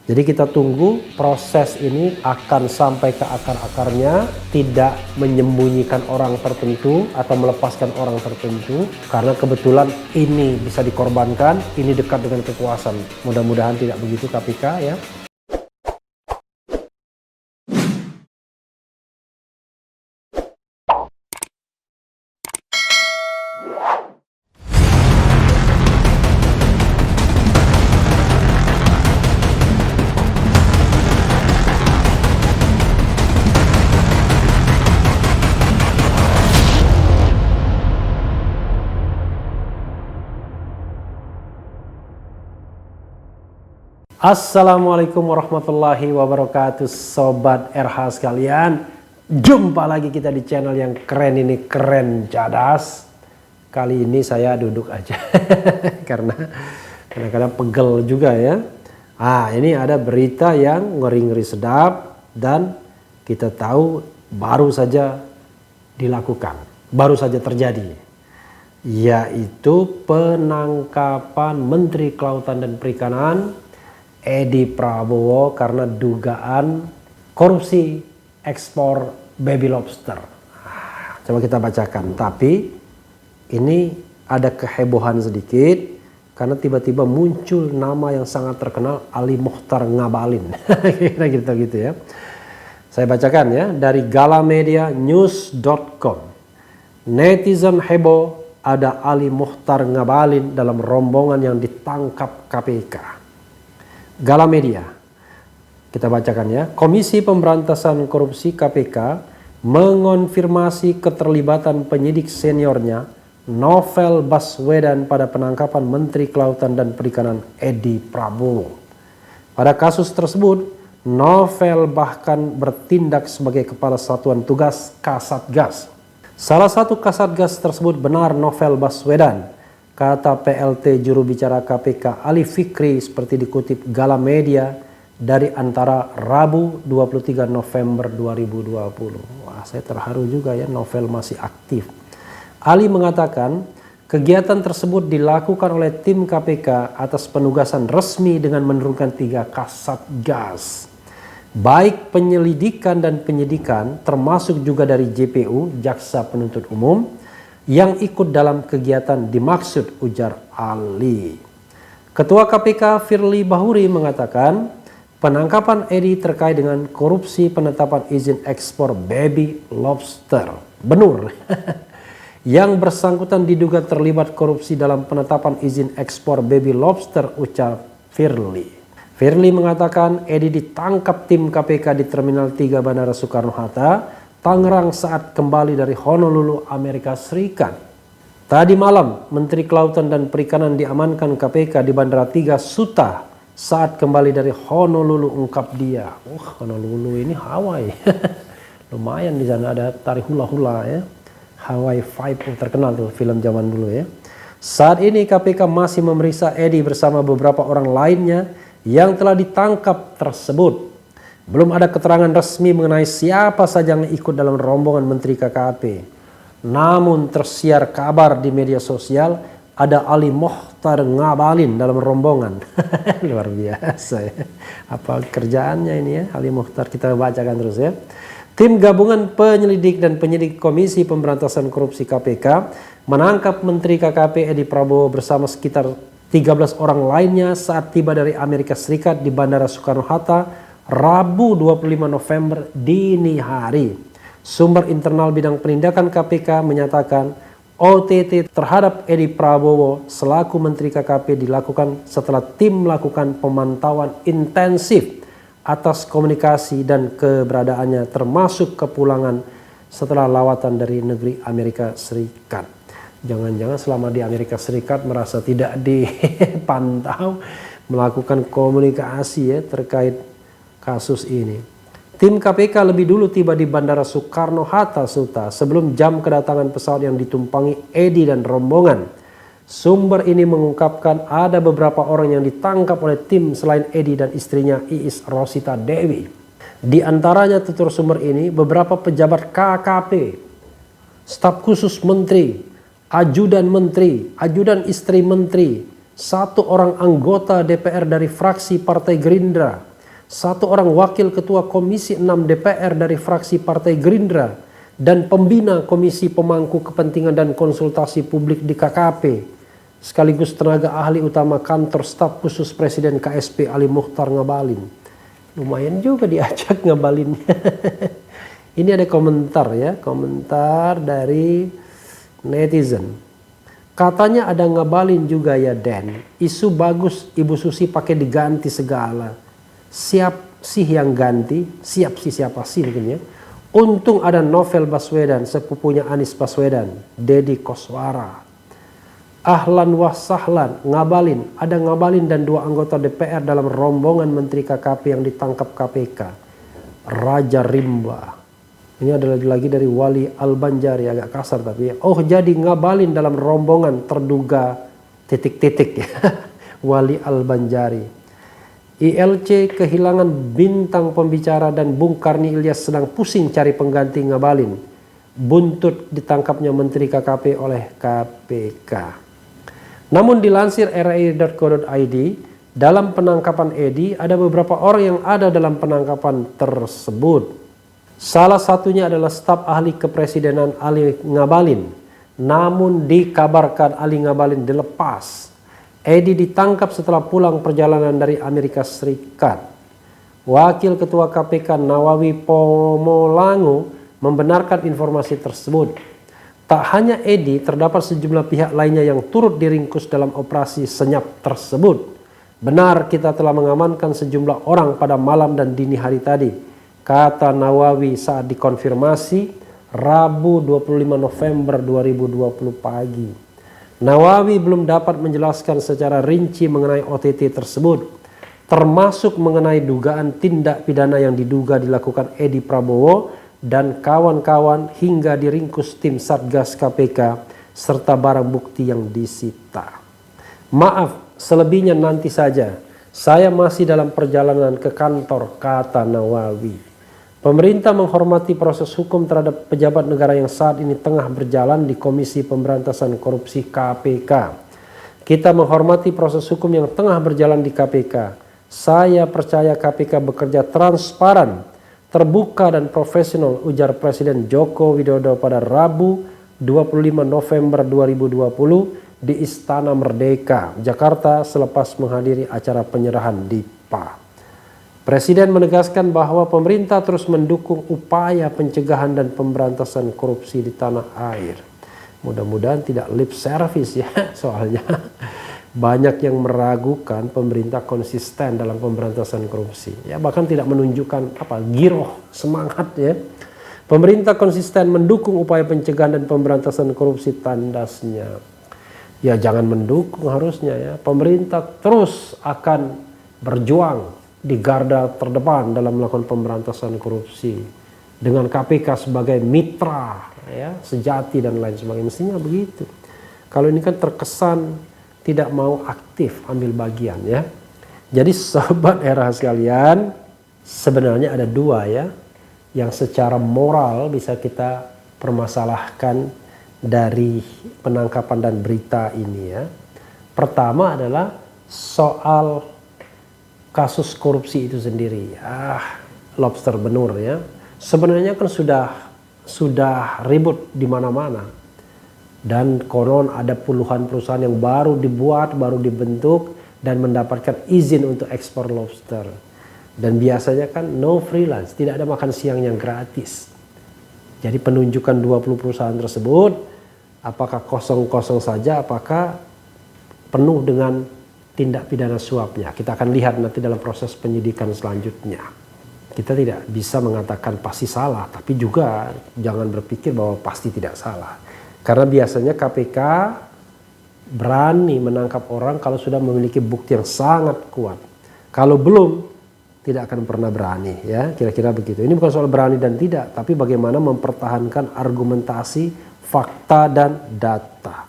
Jadi kita tunggu proses ini akan sampai ke akar-akarnya, tidak menyembunyikan orang tertentu atau melepaskan orang tertentu. Karena kebetulan ini bisa dikorbankan, ini dekat dengan kekuasaan. Mudah-mudahan tidak begitu KPK ya. Assalamualaikum warahmatullahi wabarakatuh, Sobat RH sekalian. Jumpa lagi kita di channel yang keren ini, Keren Cadas. Kali ini saya duduk aja karena kadang-kadang pegel juga ya. Ini ada berita yang ngeri-ngeri sedap dan kita tahu baru saja dilakukan, baru saja terjadi, yaitu penangkapan Menteri Kelautan dan Perikanan Edi Prabowo karena dugaan korupsi ekspor baby lobster. Coba kita bacakan. Tapi ini ada kehebohan sedikit karena tiba-tiba muncul nama yang sangat terkenal, Ali Mokhtar Ngabalin. Kira-kira gitu ya. Saya bacakan ya dari galamedianews.com. Netizen heboh ada Ali Mokhtar Ngabalin dalam rombongan yang ditangkap KPK. Galamedia, kita bacakan ya. Komisi Pemberantasan Korupsi KPK mengonfirmasi keterlibatan penyidik seniornya Novel Baswedan pada penangkapan Menteri Kelautan dan Perikanan Edi Prabowo. Pada kasus tersebut, Novel bahkan bertindak sebagai Kepala Satuan Tugas Kasatgas. Salah satu Kasatgas tersebut benar Novel Baswedan, kata PLT juru bicara KPK Ali Fikri seperti dikutip Galamedia dari antara Rabu 23 November 2020. Wah, saya terharu juga ya, Novel masih aktif. Ali mengatakan kegiatan tersebut dilakukan oleh tim KPK atas penugasan resmi dengan menurunkan 3 Kasatgas. Baik penyelidikan dan penyidikan termasuk juga dari JPU, Jaksa Penuntut Umum, yang ikut dalam kegiatan dimaksud, ujar Ali. Ketua KPK Firly Bahuri mengatakan penangkapan Edi terkait dengan korupsi penetapan izin ekspor baby lobster. Benur. Yang bersangkutan diduga terlibat korupsi dalam penetapan izin ekspor baby lobster, ujar Firly. Firly mengatakan Edi ditangkap tim KPK di Terminal 3 Bandara Soekarno-Hatta, Tangerang saat kembali dari Honolulu, Amerika Serikat. Tadi malam, Menteri Kelautan dan Perikanan diamankan KPK di Bandara 3 Suta saat kembali dari Honolulu, ungkap dia. Honolulu ini Hawaii. Lumayan di sana ada tari hula-hula ya. Hawaii Five terkenal tuh film zaman dulu ya. Saat ini KPK masih memeriksa Edi bersama beberapa orang lainnya yang telah ditangkap tersebut. Belum ada keterangan resmi mengenai siapa saja yang ikut dalam rombongan Menteri KKP. Namun tersiar kabar di media sosial ada Ali Mokhtar Ngabalin dalam rombongan. Luar biasa ya. Apa kerjaannya ini ya Ali Mokhtar, kita bacakan terus ya. Tim gabungan penyelidik dan penyidik Komisi Pemberantasan Korupsi KPK menangkap Menteri KKP Edi Prabowo bersama sekitar 13 orang lainnya saat tiba dari Amerika Serikat di Bandara Soekarno-Hatta Rabu 25 November dini hari. Sumber internal bidang penindakan KPK menyatakan OTT terhadap Edi Prabowo selaku Menteri KKP dilakukan setelah tim melakukan pemantauan intensif atas komunikasi dan keberadaannya termasuk kepulangan setelah lawatan dari negeri Amerika Serikat. Jangan-jangan selama di Amerika Serikat merasa tidak dipantau, melakukan komunikasi ya terkait kasus ini. Tim KPK lebih dulu tiba di Bandara Soekarno-Hatta Suta sebelum jam kedatangan pesawat yang ditumpangi Edi dan rombongan. Sumber ini mengungkapkan ada beberapa orang yang ditangkap oleh tim selain Edi dan istrinya Iis Rosita Dewi. Di antaranya, tutur sumber ini, beberapa pejabat KKP, staf khusus menteri, ajudan istri menteri, 1 orang anggota DPR dari fraksi Partai Gerindra, satu orang wakil ketua Komisi 6 DPR dari fraksi Partai Gerindra, dan pembina Komisi Pemangku Kepentingan dan Konsultasi Publik di KKP, sekaligus tenaga ahli utama kantor staf khusus Presiden KSP Ali Muchtar Ngabalin. Lumayan juga diajak Ngabalinnya. Ini ada komentar ya, komentar dari netizen. Katanya ada Ngabalin juga ya Den. Isu bagus Ibu Susi pakai diganti segala. Siap sih yang ganti, siap sih siapa sih mungkin ya. Untung ada Novel Baswedan, sepupunya Anies Baswedan, Deddy Koswara. Ahlan wa sahlan, Ngabalin. Ada Ngabalin dan 2 anggota DPR dalam rombongan Menteri KKP yang ditangkap KPK. Raja Rimba. Ini ada lagi dari Wali Al-Banjari, agak kasar tapi ya. Oh jadi Ngabalin dalam rombongan terduga titik-titik ya. Wali Al-Banjari. ILC kehilangan bintang pembicara dan Bung Karni Ilyas sedang pusing cari pengganti Ngabalin. Buntut ditangkapnya Menteri KKP oleh KPK. Namun dilansir rai.co.id, dalam penangkapan Edi ada beberapa orang yang ada dalam penangkapan tersebut. Salah satunya adalah staf ahli kepresidenan Ali Ngabalin. Namun dikabarkan Ali Ngabalin dilepas. Edi ditangkap setelah pulang perjalanan dari Amerika Serikat. Wakil Ketua KPK Nawawi Pomolango membenarkan informasi tersebut. Tak hanya Edi, terdapat sejumlah pihak lainnya yang turut diringkus dalam operasi senyap tersebut. Benar, kita telah mengamankan sejumlah orang pada malam dan dini hari tadi, kata Nawawi saat dikonfirmasi Rabu 25 November 2020 pagi. Nawawi belum dapat menjelaskan secara rinci mengenai OTT tersebut, termasuk mengenai dugaan tindak pidana yang diduga dilakukan Edi Prabowo dan kawan-kawan hingga diringkus tim Satgas KPK serta barang bukti yang disita. Maaf, selebihnya nanti saja. Saya masih dalam perjalanan ke kantor, kata Nawawi. Pemerintah menghormati proses hukum terhadap pejabat negara yang saat ini tengah berjalan di Komisi Pemberantasan Korupsi KPK. Kita menghormati proses hukum yang tengah berjalan di KPK. Saya percaya KPK bekerja transparan, terbuka dan profesional, ujar Presiden Joko Widodo pada Rabu 25 November 2020 di Istana Merdeka, Jakarta selepas menghadiri acara penyerahan DIPA. Presiden menegaskan bahwa pemerintah terus mendukung upaya pencegahan dan pemberantasan korupsi di tanah air. Mudah-mudahan tidak lip service ya, soalnya banyak yang meragukan pemerintah konsisten dalam pemberantasan korupsi. Ya, bahkan tidak menunjukkan giroh, semangat ya. Pemerintah konsisten mendukung upaya pencegahan dan pemberantasan korupsi, tandasnya. Ya jangan mendukung harusnya ya. Pemerintah terus akan berjuang di garda terdepan dalam melakukan pemberantasan korupsi dengan KPK sebagai mitra ya, sejati dan lain sebagainya. Mestinya begitu. Kalau ini kan terkesan tidak mau aktif ambil bagian ya. Jadi sobat era sekalian, sebenarnya ada dua ya yang secara moral bisa kita permasalahkan dari penangkapan dan berita ini ya. Pertama adalah soal kasus korupsi itu sendiri. Lobster benur ya. Sebenarnya kan sudah ribut di mana-mana. Dan konon ada puluhan perusahaan yang baru dibuat, baru dibentuk dan mendapatkan izin untuk ekspor lobster. Dan biasanya kan no freelance, tidak ada makan siang yang gratis. Jadi penunjukan 20 perusahaan tersebut, apakah kosong-kosong saja, apakah penuh dengan tindak pidana suapnya. Kita akan lihat nanti dalam proses penyidikan selanjutnya. Kita tidak bisa mengatakan pasti salah, tapi juga jangan berpikir bahwa pasti tidak salah. Karena biasanya KPK berani menangkap orang kalau sudah memiliki bukti yang sangat kuat. Kalau belum, tidak akan pernah berani ya, kira-kira begitu. Ini bukan soal berani dan tidak, tapi bagaimana mempertahankan argumentasi, fakta dan data.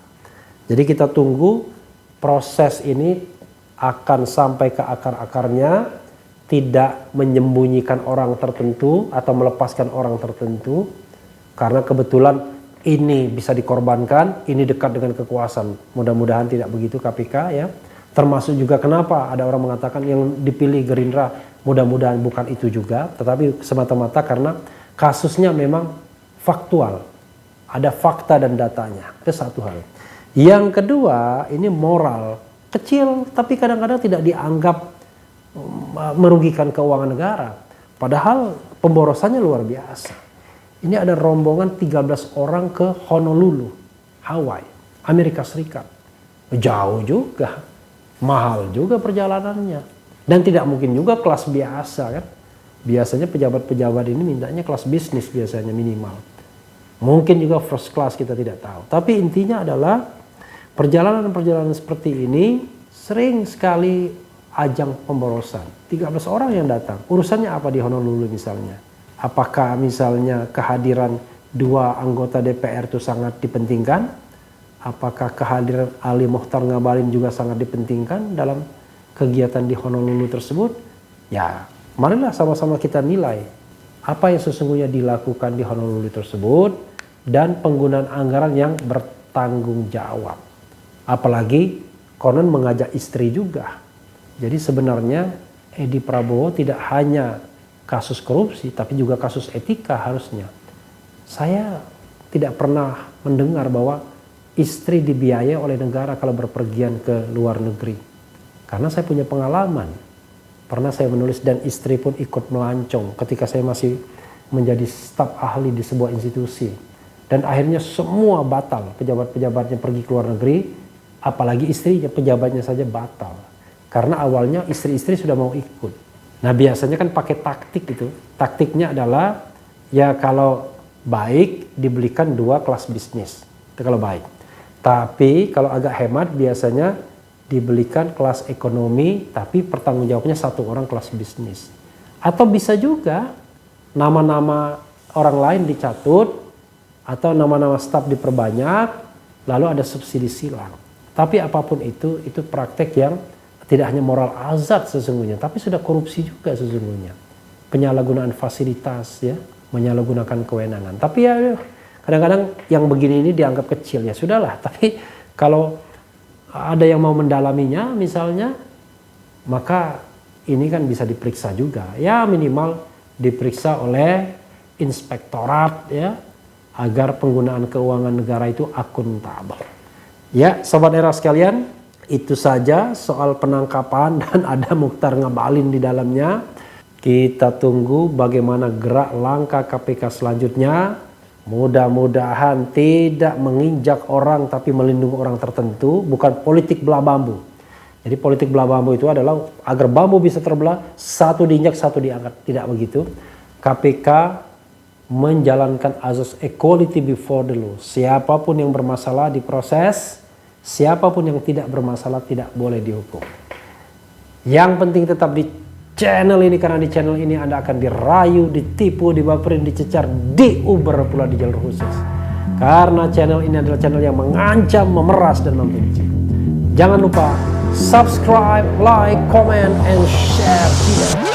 Jadi kita tunggu proses ini akan sampai ke akar-akarnya, tidak menyembunyikan orang tertentu atau melepaskan orang tertentu, karena kebetulan ini bisa dikorbankan, ini dekat dengan kekuasaan. Mudah-mudahan tidak begitu KPK ya. Termasuk juga kenapa ada orang mengatakan yang dipilih Gerindra mudah-mudahan bukan itu juga, tetapi semata-mata karena kasusnya memang faktual. Ada fakta dan datanya, itu satu hal. Yang kedua, ini moral. Kecil, tapi kadang-kadang tidak dianggap merugikan keuangan negara. Padahal pemborosannya luar biasa. Ini ada rombongan 13 orang ke Honolulu, Hawaii, Amerika Serikat. Jauh juga, mahal juga perjalanannya. Dan tidak mungkin juga kelas biasa kan. Biasanya pejabat-pejabat ini mintanya kelas bisnis biasanya minimal. Mungkin juga first class, kita tidak tahu. Tapi intinya adalah perjalanan-perjalanan seperti ini sering sekali ajang pemborosan. 13 orang yang datang. Urusannya apa di Honolulu misalnya? Apakah misalnya kehadiran 2 anggota DPR itu sangat dipentingkan? Apakah kehadiran Ali Mochtar Ngabalin juga sangat dipentingkan dalam kegiatan di Honolulu tersebut? Ya, marilah sama-sama kita nilai apa yang sesungguhnya dilakukan di Honolulu tersebut dan penggunaan anggaran yang bertanggung jawab. Apalagi konon mengajak istri juga. Jadi sebenarnya Edi Prabowo tidak hanya kasus korupsi tapi juga kasus etika harusnya. Saya tidak pernah mendengar bahwa istri dibiayai oleh negara kalau berpergian ke luar negeri. Karena saya punya pengalaman. Pernah saya menulis dan istri pun ikut melancong ketika saya masih menjadi staf ahli di sebuah institusi. Dan akhirnya semua batal, pejabat-pejabatnya pergi ke luar negeri, apalagi istrinya, pejabatnya saja batal. Karena awalnya istri-istri sudah mau ikut. Nah biasanya kan pakai taktik itu. Taktiknya adalah ya kalau baik dibelikan 2 kelas bisnis. Itu kalau baik. Tapi kalau agak hemat biasanya dibelikan kelas ekonomi tapi pertanggungjawabnya 1 orang kelas bisnis. Atau bisa juga nama-nama orang lain dicatut atau nama-nama staf diperbanyak lalu ada subsidi silang. Tapi apapun itu praktek yang tidak hanya moral azab sesungguhnya, tapi sudah korupsi juga sesungguhnya. Penyalahgunaan fasilitas ya, menyalahgunakan kewenangan. Tapi ya kadang-kadang yang begini ini dianggap kecil, ya sudahlah. Tapi kalau ada yang mau mendalaminya misalnya, maka ini kan bisa diperiksa juga. Ya minimal diperiksa oleh inspektorat ya, agar penggunaan keuangan negara itu akuntabel. Ya, Sobat Era sekalian, itu saja soal penangkapan dan ada Mochtar Ngabalin di dalamnya. Kita tunggu bagaimana gerak langkah KPK selanjutnya. Mudah-mudahan tidak menginjak orang tapi melindungi orang tertentu, bukan politik belah bambu. Jadi politik belah bambu itu adalah agar bambu bisa terbelah, satu diinjak, satu diangkat. Tidak begitu. KPK menjalankan azas equality before the law. Siapapun yang bermasalah diproses, siapapun yang tidak bermasalah tidak boleh dihukum. Yang penting tetap di channel ini, karena di channel ini Anda akan dirayu, ditipu, dibaperin, dicecar, diuber pula di jalur khusus. Karena channel ini adalah channel yang mengancam, memeras, dan membenci. Jangan lupa subscribe, like, comment, and share.